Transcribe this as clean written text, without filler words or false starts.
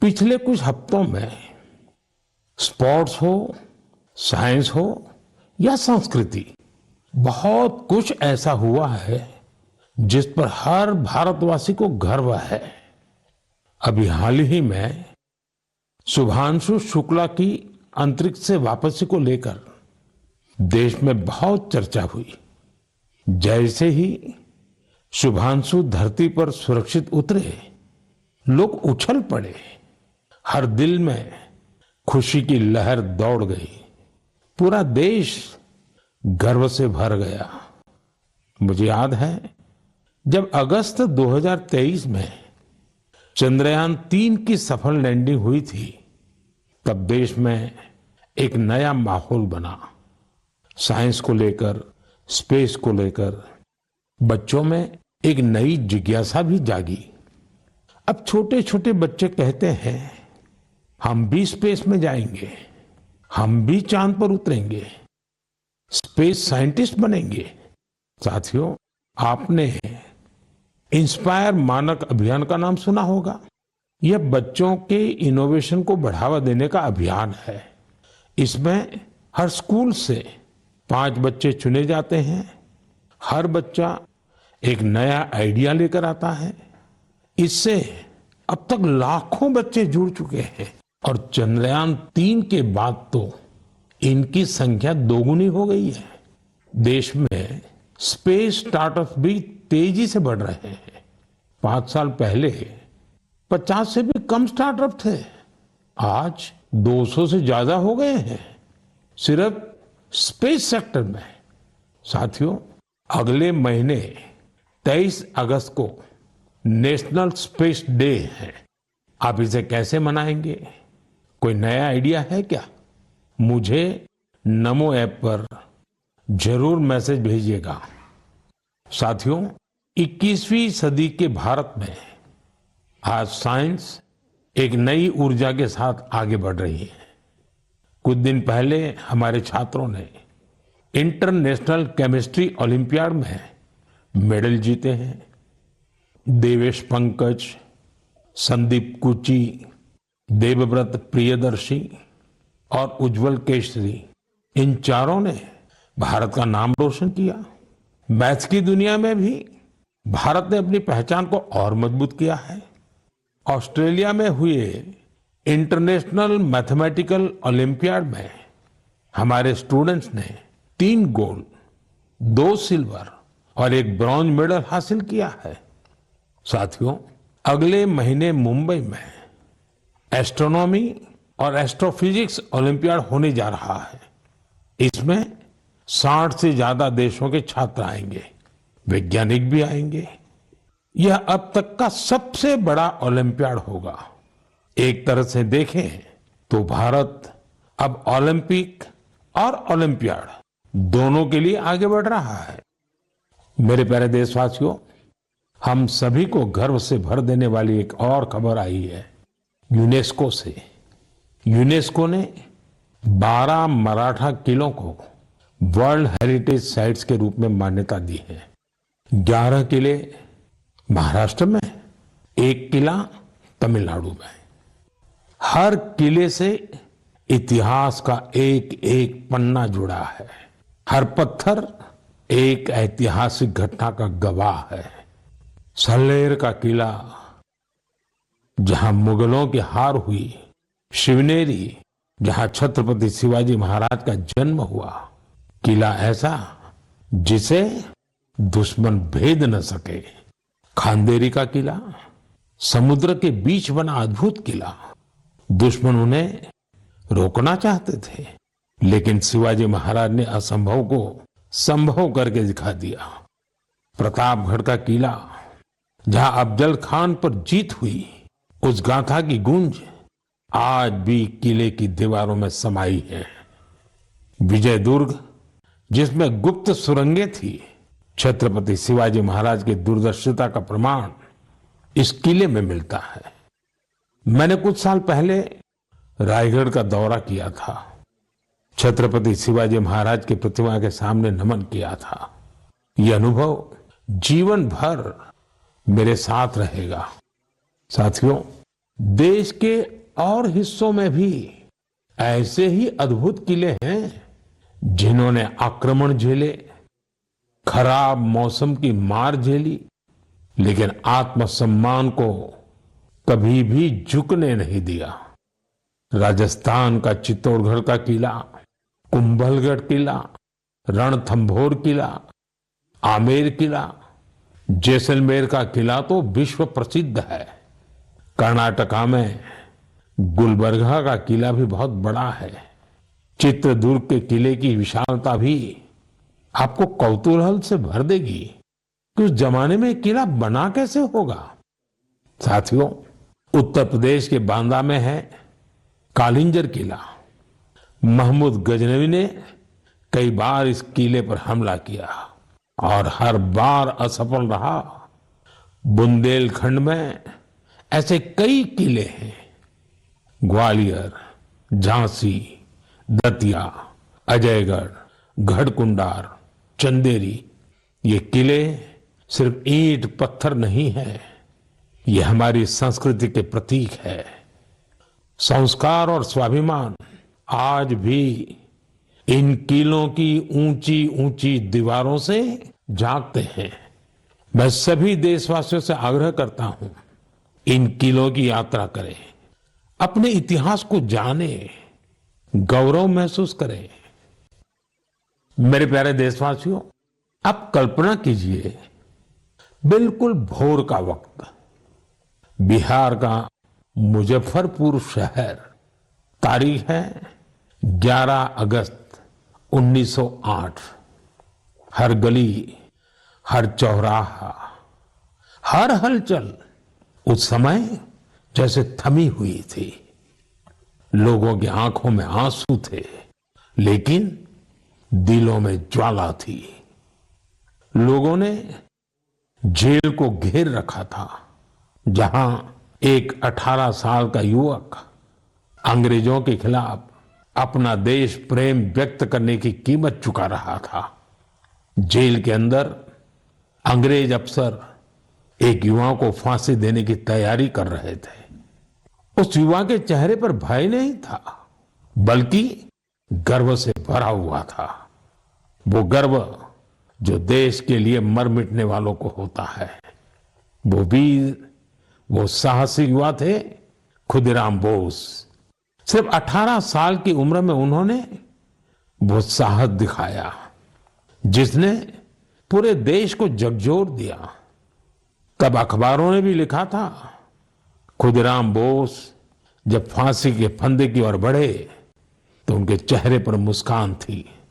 पिछले कुछ हफ्तों में स्पोर्ट्स हो, साइंस हो या संस्कृति, बहुत कुछ ऐसा हुआ है जिस पर हर भारतवासी को गर्व है। अभी हाल ही में शुभांशु शुक्ला की अंतरिक्ष से वापसी को लेकर देश में बहुत चर्चा हुई। जैसे ही शुभांशु धरती पर सुरक्षित उतरे, लोग उछल पड़े। हर दिल में खुशी की लहर दौड़ गई। पूरा देश गर्व से भर गया। मुझे याद है जब अगस्त 2023 में चंद्रयान-3 की सफल लैंडिंग हुई थी, तब देश में एक नया माहौल बना। साइंस को लेकर, स्पेस को लेकर बच्चों में एक नई जिज्ञासा भी जागी। अब छोटे छोटे बच्चे कहते हैं, हम भी स्पेस में जाएंगे, हम भी चांद पर उतरेंगे, स्पेस साइंटिस्ट बनेंगे। साथियों, आपने इंस्पायर मानक अभियान का नाम सुना होगा। यह बच्चों के इनोवेशन को बढ़ावा देने का अभियान है। इसमें हर स्कूल से 5 बच्चे चुने जाते हैं। हर बच्चा एक नया आइडिया लेकर आता है। इससे अब तक लाखों बच्चे जुड़ चुके हैं और चंद्रयान-3 के बाद तो इनकी संख्या दोगुनी हो गई है। देश में स्पेस स्टार्टअप भी तेजी से बढ़ रहे हैं। 5 साल पहले 50 से भी कम स्टार्टअप थे, आज 200 से ज्यादा हो गए हैं सिर्फ स्पेस सेक्टर में। साथियों, अगले महीने 23 अगस्त को नेशनल स्पेस डे है। आप इसे कैसे मनाएंगे? कोई नया आइडिया है क्या? मुझे नमो ऐप पर जरूर मैसेज भेजिएगा। साथियों, 21वीं सदी के भारत में आज साइंस एक नई ऊर्जा के साथ आगे बढ़ रही है। कुछ दिन पहले हमारे छात्रों ने इंटरनेशनल केमिस्ट्री ओलंपियाड में मेडल जीते हैं। देवेश पंकज, संदीप कुची, देवव्रत प्रियदर्शी और उज्जवल केशरी, इन चारों ने भारत का नाम रोशन किया। मैथ्स की दुनिया में भी भारत ने अपनी पहचान को और मजबूत किया है। ऑस्ट्रेलिया में हुए इंटरनेशनल मैथमेटिकल ओलंपियाड में हमारे स्टूडेंट्स ने 3 गोल्ड, 2 सिल्वर और 1 ब्रॉन्ज मेडल हासिल किया है। साथियों, अगले महीने मुंबई में एस्ट्रोनॉमी और एस्ट्रोफिजिक्स ओलंपियाड होने जा रहा है। इसमें 60 से ज्यादा देशों के छात्र आएंगे, वैज्ञानिक भी आएंगे। यह अब तक का सबसे बड़ा ओलंपियाड होगा। एक तरह से देखें तो भारत अब ओलंपिक और ओलंपियाड दोनों के लिए आगे बढ़ रहा है। मेरे प्यारे देशवासियों, हम सभी को गर्व से भर देने वाली एक और खबर आई है यूनेस्को से। यूनेस्को ने 12 मराठा किलों को वर्ल्ड हेरिटेज साइट्स के रूप में मान्यता दी है। 11 किले महाराष्ट्र में, 1 किला तमिलनाडु में। हर किले से इतिहास का एक एक पन्ना जुड़ा है। हर पत्थर एक ऐतिहासिक घटना का गवाह है। सल्लेर का किला, जहां मुगलों की हार हुई, शिवनेरी, जहां छत्रपति शिवाजी महाराज का जन्म हुआ, किला ऐसा जिसे दुश्मन भेद न सके। खांदेरी का किला, समुद्र के बीच बना अद्भुत किला। दुश्मन उन्हें रोकना चाहते थे, लेकिन शिवाजी महाराज ने असंभव को संभव करके दिखा दिया। प्रतापगढ़ का किला, जहां अफजल खान पर जीत हुई, उस गाथा की गूंज आज भी किले की दीवारों में समाई है। विजय दुर्ग, जिसमें गुप्त सुरंगें थी, छत्रपति शिवाजी महाराज की दूरदर्शिता का प्रमाण इस किले में मिलता है। मैंने कुछ साल पहले रायगढ़ का दौरा किया था। छत्रपति शिवाजी महाराज की प्रतिमा के सामने नमन किया था। यह अनुभव जीवन भर मेरे साथ रहेगा। साथियों, देश के और हिस्सों में भी ऐसे ही अद्भुत किले हैं जिन्होंने आक्रमण झेले, खराब मौसम की मार झेली, लेकिन आत्मसम्मान को कभी भी झुकने नहीं दिया। राजस्थान का चित्तौड़गढ़ का किला, कुंभलगढ़ किला, रणथंभौर किला, आमेर किला, जैसलमेर का किला तो विश्व प्रसिद्ध है। कर्नाटका में गुलबर्गा का किला भी बहुत बड़ा है। चित्रदुर्ग के किले की विशालता भी आपको कौतूहल से भर देगी कि उस जमाने में किला बना कैसे होगा। साथियों, उत्तर प्रदेश के बांदा में है कालिंजर किला। महमूद गजनवी ने कई बार इस किले पर हमला किया और हर बार असफल रहा। बुंदेलखंड में ऐसे कई किले हैं। ग्वालियर, झांसी, दतिया, अजयगढ़, गढ़कुंडार, चंदेरी, ये किले सिर्फ ईंट पत्थर नहीं है, ये हमारी संस्कृति के प्रतीक है। संस्कार और स्वाभिमान आज भी इन किलों की ऊंची ऊंची दीवारों से जागते हैं। मैं सभी देशवासियों से आग्रह करता हूं, इन किलों की यात्रा करें, अपने इतिहास को जानें, गौरव महसूस करें। मेरे प्यारे देशवासियों, आप कल्पना कीजिए, बिल्कुल भोर का वक्त, बिहार का मुजफ्फरपुर शहर, तारीख है 11 अगस्त 1908। हर गली, हर चौराहा, हर हलचल उस समय जैसे थमी हुई थी। लोगों की आंखों में आंसू थे, लेकिन दिलों में ज्वाला थी। लोगों ने जेल को घेर रखा था, जहां एक 18 साल का युवक अंग्रेजों के खिलाफ अपना देश प्रेम व्यक्त करने की कीमत चुका रहा था। जेल के अंदर अंग्रेज अफसर एक युवा को फांसी देने की तैयारी कर रहे थे। उस युवा के चेहरे पर भय नहीं था, बल्कि गर्व से भरा हुआ था। वो गर्व जो देश के लिए मर मिटने वालों को होता है। वो वीर, वो साहसी युवा थे खुदीराम बोस। सिर्फ 18 साल की उम्र में उन्होंने वो साहस दिखाया जिसने पूरे देश को झकझोर दिया। तब अखबारों ने भी लिखा था, खुदीराम बोस जब फांसी के फंदे की ओर बढ़े तो उनके चेहरे पर मुस्कान थी।